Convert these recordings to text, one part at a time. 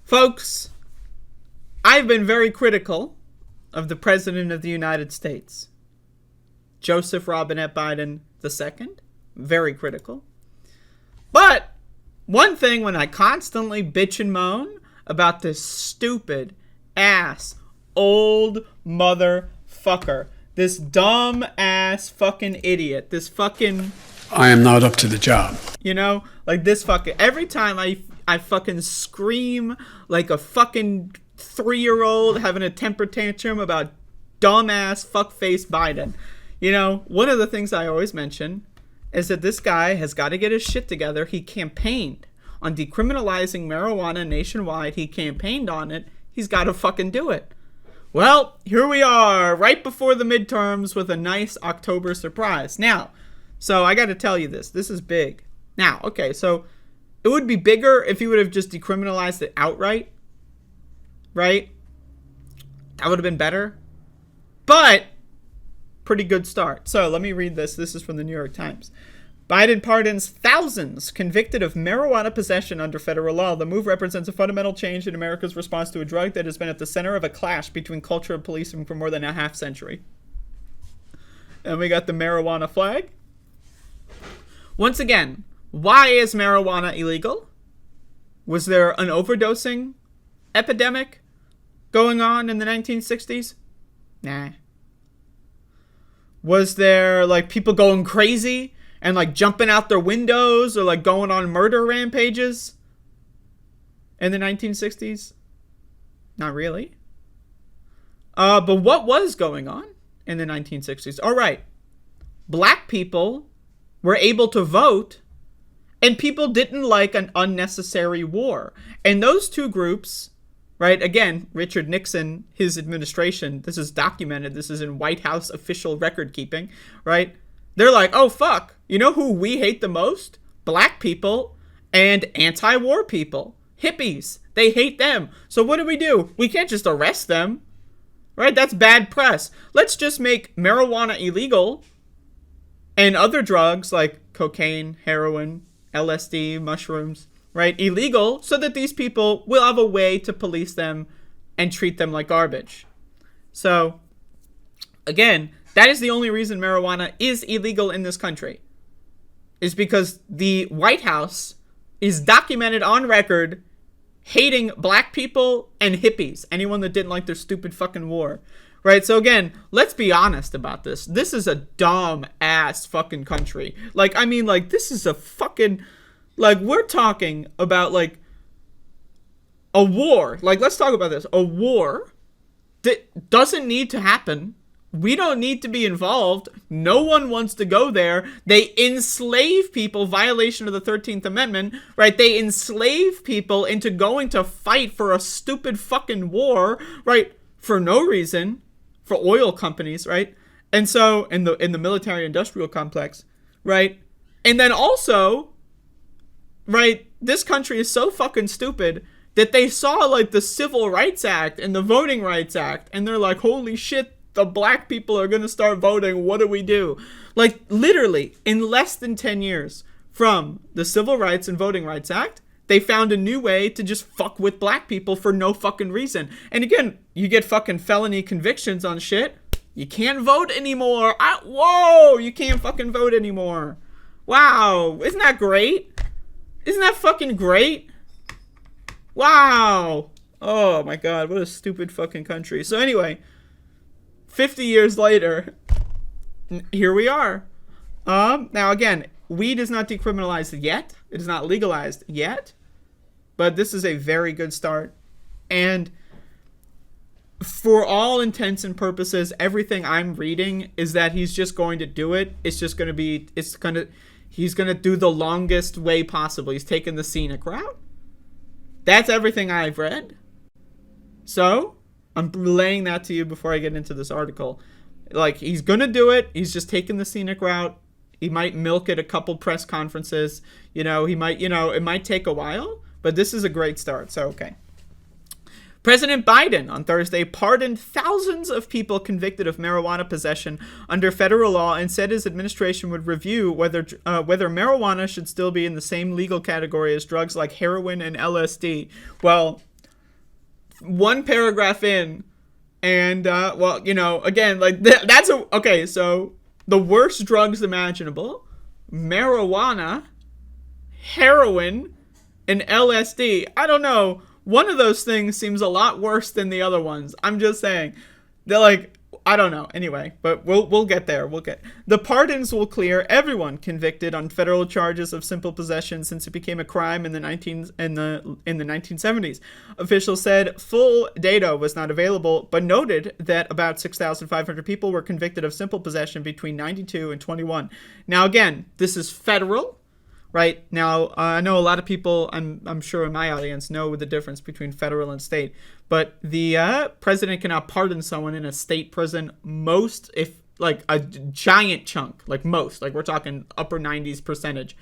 Folks, I've been very critical of the President of the United States, Joseph Robinette Biden II. Very critical. But one thing, when I constantly bitch and moan about this stupid ass old motherfucker, this dumb ass fucking idiot, this fucking... I am not up to the job. You know, like this fucking... Every time I fucking scream like a fucking 3-year-old having a temper tantrum about dumbass fuckface Biden. You know, one of the things I always mention is that this guy has got to get his shit together. He campaigned on decriminalizing marijuana nationwide. He campaigned on it. He's got to fucking do it. Well, here we are, right before the midterms with a nice October surprise. Now, so I got to tell you this. This is big. Now, okay, so it would be bigger if he would have just decriminalized it outright, right? That would have been better. But pretty good start. So let me read this. This is from the New York Times. Biden pardons thousands convicted of marijuana possession under federal law. The move represents a fundamental change in America's response to a drug that has been at the center of a clash between culture and policing for more than a half century. And we got the marijuana flag. Once again, why is marijuana illegal? Was there an overdosing epidemic going on in the 1960s? Nah. Was there like people going crazy and like jumping out their windows or like going on murder rampages in the 1960s? Not really. But what was going on in the 1960s? All right. Black people were able to vote, and people didn't like an unnecessary war. And those two groups, right, again, Richard Nixon, his administration, this is documented, this is in White House official record keeping, right? They're like, oh, fuck, you know who we hate the most? Black people and anti-war people. Hippies. They hate them. So what do? We can't just arrest them, right? That's bad press. Let's just make marijuana illegal and other drugs like cocaine, heroin, LSD, mushrooms, right, illegal, so that these people will have a way to police them and treat them like garbage. So, again, that is the only reason marijuana is illegal in this country, is because the White House is documented on record hating black people and hippies, anyone that didn't like their stupid fucking war, right? So again, let's be honest about this. This is a dumb ass fucking country. Like, I mean, like, this is a fucking... Like, we're talking about, like, a war. Like, let's talk about this. A war that doesn't need to happen. We don't need to be involved. No one wants to go there. They enslave people, violation of the 13th Amendment, right? They enslave people into going to fight for a stupid fucking war, right? For no reason. For oil companies, right? And so, in the military-industrial complex, right? And then also... Right, this country is so fucking stupid that they saw, like, the Civil Rights Act and the Voting Rights Act, and they're like, holy shit, the black people are gonna start voting, what do we do? Like, literally, in less than 10 years from the Civil Rights and Voting Rights Act, they found a new way to just fuck with black people for no fucking reason. And again, you get fucking felony convictions on shit, you can't vote anymore. Whoa, you can't fucking vote anymore. Wow, isn't that great? Isn't that fucking great? Wow. Oh my god, what a stupid fucking country. So anyway, 50 years later, here we are. Now again, weed is not decriminalized yet. It is not legalized yet. But this is a very good start. And for all intents and purposes, everything I'm reading is that he's just going to do it. It's just going to be, he's going to do the longest way possible. He's taking the scenic route. That's everything I've read. So, I'm relaying that to you before I get into this article. Like, he's going to do it. He's just taking the scenic route. He might milk it a couple press conferences. You know, he might, it might take a while. But this is a great start. So, okay. President Biden on Thursday pardoned thousands of people convicted of marijuana possession under federal law and said his administration would review whether marijuana should still be in the same legal category as drugs like heroin and LSD. Well, one paragraph in, and well, you know, again, like that's okay. So the worst drugs imaginable: marijuana, heroin, and LSD. I don't know. One of those things seems a lot worse than the other ones. I'm just saying. They're like, I don't know. Anyway, but we'll get there. The pardons will clear everyone convicted on federal charges of simple possession since it became a crime in the 1970s. Officials said full data was not available, but noted that about 6,500 people were convicted of simple possession between 92 and 21. Now again, this is federal. Right now, I know a lot of people, I'm sure in my audience, know the difference between federal and state. But the president cannot pardon someone in a state prison most, if like a giant chunk, like most, like we're talking upper 90s percentage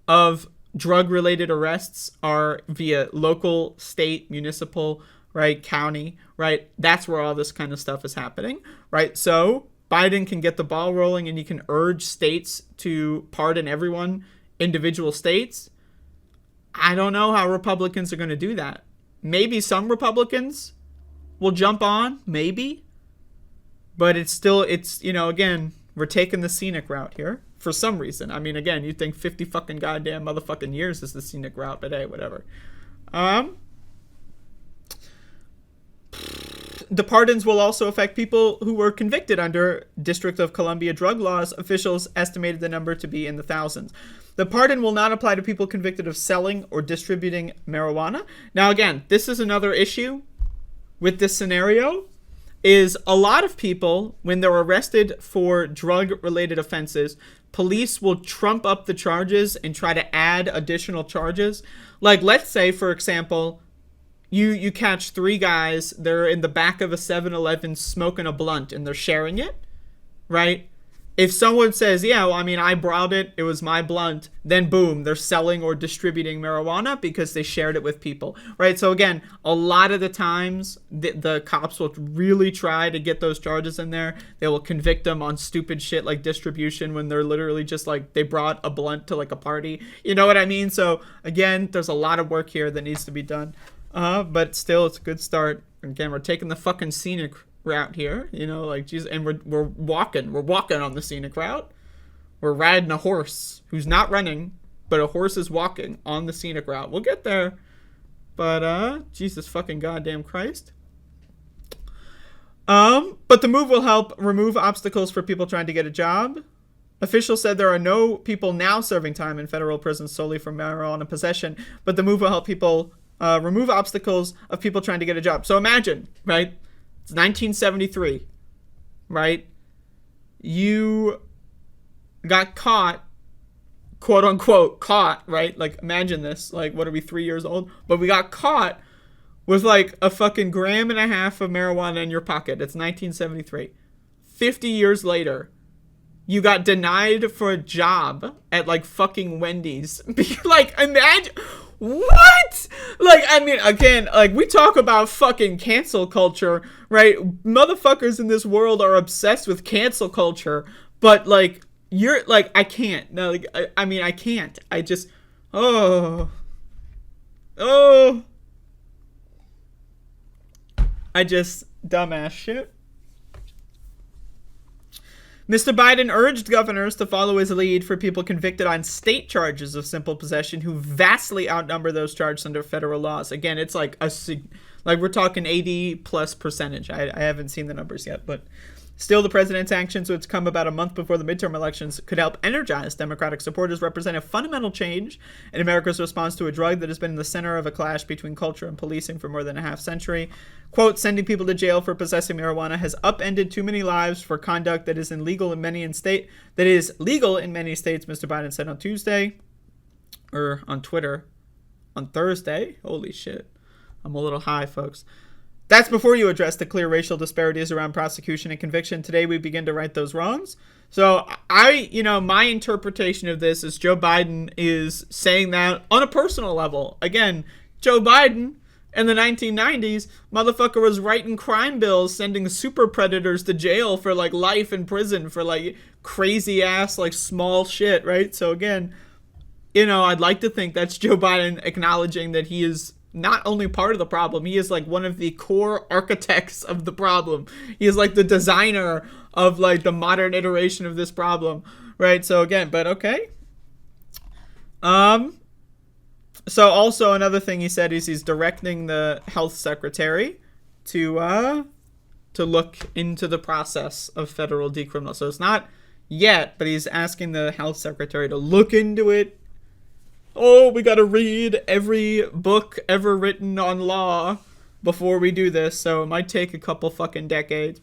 of drug-related arrests are via local, state, municipal, right, county, right? That's where all this kind of stuff is happening, right? So Biden can get the ball rolling and he can urge states to pardon everyone. Individual states. I don't know how Republicans are going to do that. Maybe some Republicans will jump on, maybe. But it's you know, again, we're taking the scenic route here for some reason. I mean, again, you think 50 fucking goddamn motherfucking years is the scenic route, but hey, whatever. The pardons will also affect people who were convicted under District of Columbia drug laws. Officials estimated the number to be in the thousands. The pardon will not apply to people convicted of selling or distributing marijuana. Now, again, this is another issue with this scenario, is a lot of people, when they're arrested for drug-related offenses, police will trump up the charges and try to add additional charges. Like, let's say, for example, you catch 3 guys, they're in the back of a 7-Eleven smoking a blunt, and they're sharing it, right? If someone says, yeah, well, I mean, I brought it, it was my blunt, then boom, they're selling or distributing marijuana because they shared it with people, right? So again, a lot of the times, the cops will really try to get those charges in there. They will convict them on stupid shit like distribution when they're literally just like, they brought a blunt to like a party. You know what I mean? So again, there's a lot of work here that needs to be done. But still, it's a good start. Again, we're taking the fucking scenic route here, you know, like, geez, and we're walking on the scenic route. We're riding a horse who's not running, but a horse is walking on the scenic route. We'll get there, but Jesus fucking goddamn Christ. But the move will help remove obstacles for people trying to get a job. Officials said there are no people now serving time in federal prisons solely for marijuana possession, but the move will help people remove obstacles of people trying to get a job. So imagine, right? It's 1973, right? You got caught, quote unquote, caught, right? Like, imagine this. Like, what are we, 3 years old? But we got caught with like a fucking 1.5 grams of marijuana in your pocket. It's 1973. 50 years later, you got denied for a job at like fucking Wendy's. Like, imagine. What? Like, I mean, again, like, we talk about fucking cancel culture, right? Motherfuckers in this world are obsessed with cancel culture, but like, you're like, I can't. No, like, I mean, I can't. I just, I just, dumbass shit. Mr. Biden urged governors to follow his lead for people convicted on state charges of simple possession who vastly outnumber those charged under federal laws. Again, it's like we're talking 80+%. I haven't seen the numbers yet, but still the president's actions, which come about a month before the midterm elections, could help energize Democratic supporters, represent a fundamental change in America's response to a drug that has been in the center of a clash between culture and policing for more than a half century. Quote, sending people to jail for possessing marijuana has upended too many lives for conduct that is illegal in many states, Mr. Biden said on Tuesday, or on Twitter, on Thursday. Holy shit. I'm a little high, folks. That's before you address the clear racial disparities around prosecution and conviction. Today, we begin to right those wrongs. So my interpretation of this is Joe Biden is saying that on a personal level. Again, Joe Biden in the 1990s, motherfucker was writing crime bills, sending super predators to jail for like life in prison for like crazy ass, like small shit, right? So again, I'd like to think that's Joe Biden acknowledging that he is not only part of the problem, he is like one of the core architects of the problem. He is like the designer of like the modern iteration of this problem, right? So again, but okay. So also another thing he said is he's directing the health secretary to look into the process of federal decriminalization. So it's not yet, but he's asking the health secretary to look into it. Oh, we got to read every book ever written on law before we do this, so it might take a couple fucking decades.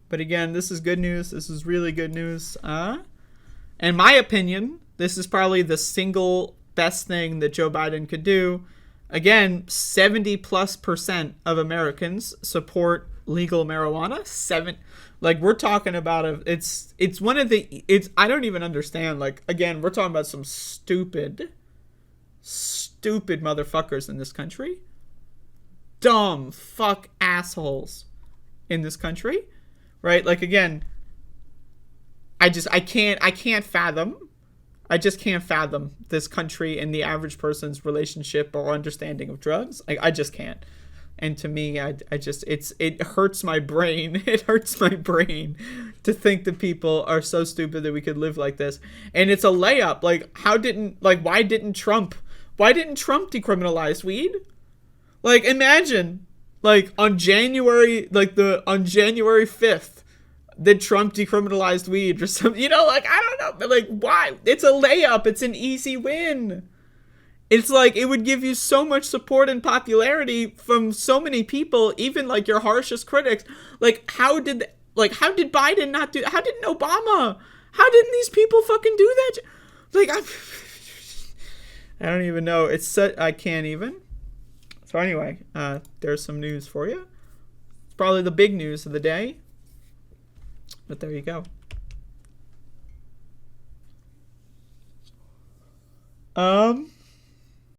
But again, this is good news. This is really good news. In my opinion, this is probably the single best thing that Joe Biden could do. Again, 70+% of Americans support legal marijuana. We're talking about it's one of the, I don't even understand. Like, again, we're talking about some stupid motherfuckers in this country. Dumb fuck assholes in this country, right? Like, again, I can't fathom this country and the average person's relationship or understanding of drugs. Like, I just can't. And to me, it hurts my brain. It hurts my brain to think that people are so stupid that we could live like this. And it's a layup. Like, why didn't Trump decriminalize weed? Like, imagine, like, on January 5th, that Trump decriminalized weed or something. Like, I don't know. But, like, why? It's a layup. It's an easy win. It's like, it would give you so much support and popularity from so many people, even like your harshest critics. Like, how did Biden not do? How didn't Obama? How didn't these people fucking do that? Like, I don't even know. I can't even. So anyway, there's some news for you. It's probably the big news of the day. But there you go.